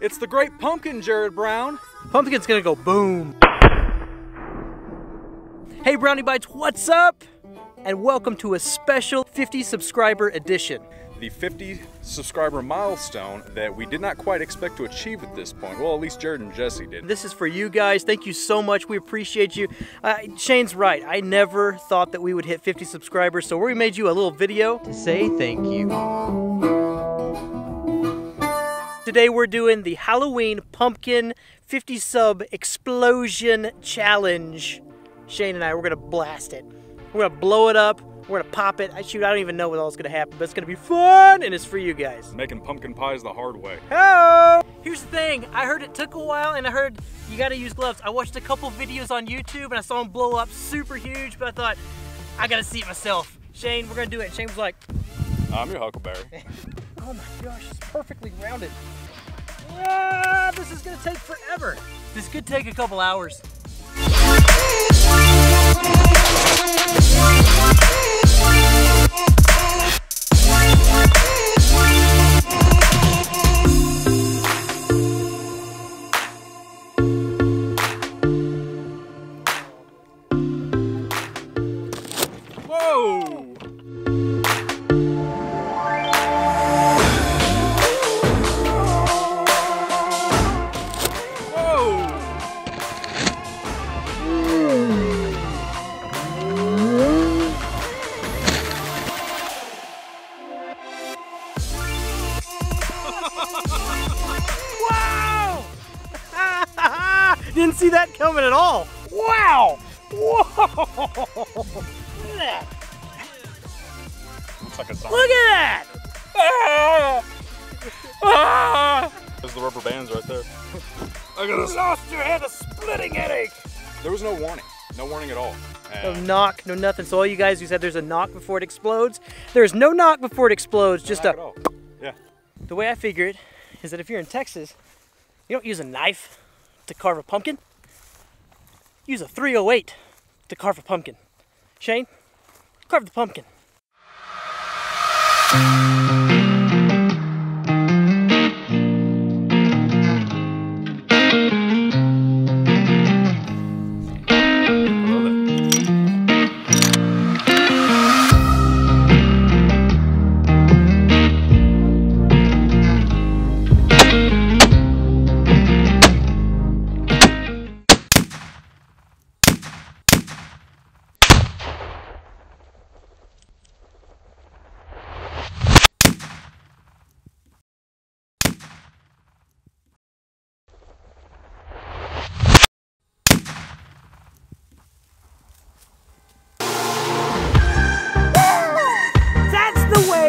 It's the great pumpkin, Jared Brown. Pumpkin's gonna go boom. Hey Brownie Bites, what's up? And welcome to a special 50 subscriber edition. The 50 subscriber milestone that we did not quite expect to achieve at this point. Well, at least Jared and Jesse did. This is for you guys. Thank you so much. We appreciate you. Shane's right. I never thought that we would hit 50 subscribers, so we made you a little video to say thank you. Today we're doing the Halloween Pumpkin 50 sub explosion challenge. Shane and I, we're gonna blast it. We're gonna blow it up. We're gonna pop it. I don't even know what all is gonna happen, but it's gonna be fun, and it's for you guys. Making pumpkin pies the hard way. Hello! Here's the thing, I heard it took a while, and I heard you gotta use gloves. I watched a couple videos on YouTube, and I saw them blow up super huge, but I thought, I gotta see it myself. Shane, we're gonna do it. And Shane was like, I'm your huckleberry. oh my gosh, it's perfectly rounded. This is gonna take forever. This could take a couple hours. Wow! Didn't see that coming at all. Wow! Whoa! Look at that! Looks like a zombie. Look at that! There's the rubber bands right there. You lost your head, a splitting headache. There was no warning. No warning at all. No knock, no nothing. So all you guys who said there's a knock before it explodes, there's no knock before it explodes. No just knock at all. Yeah. The way I figure it is that if you're in Texas, you don't use a knife to carve a pumpkin. Use a 308 to carve a pumpkin. Shane, carve the pumpkin.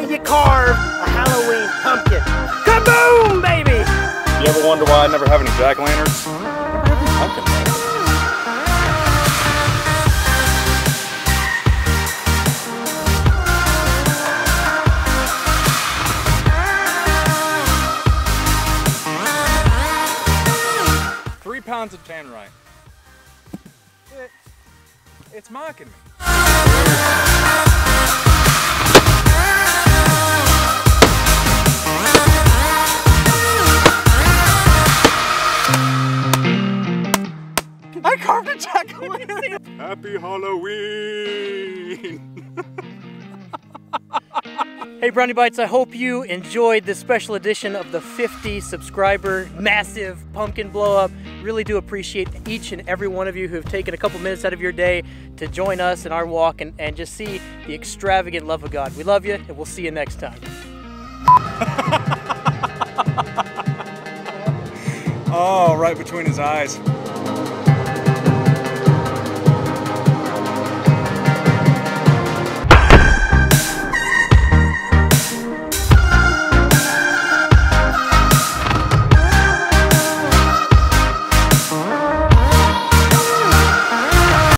You carve a Halloween pumpkin. Kaboom, baby! You ever wonder why I never have any jack-o'-lanterns? Pumpkin. Three pounds of tannerite. It's mocking me. I carved a jack-o'-lantern! Happy Halloween! Hey Brownie Bites, I hope you enjoyed this special edition of the 50 subscriber massive pumpkin blow up. Really do appreciate each and every one of you who have taken a couple minutes out of your day to join us in our walk and just see the extravagant love of God. We love you, and we'll see you next time. Oh, right between his eyes.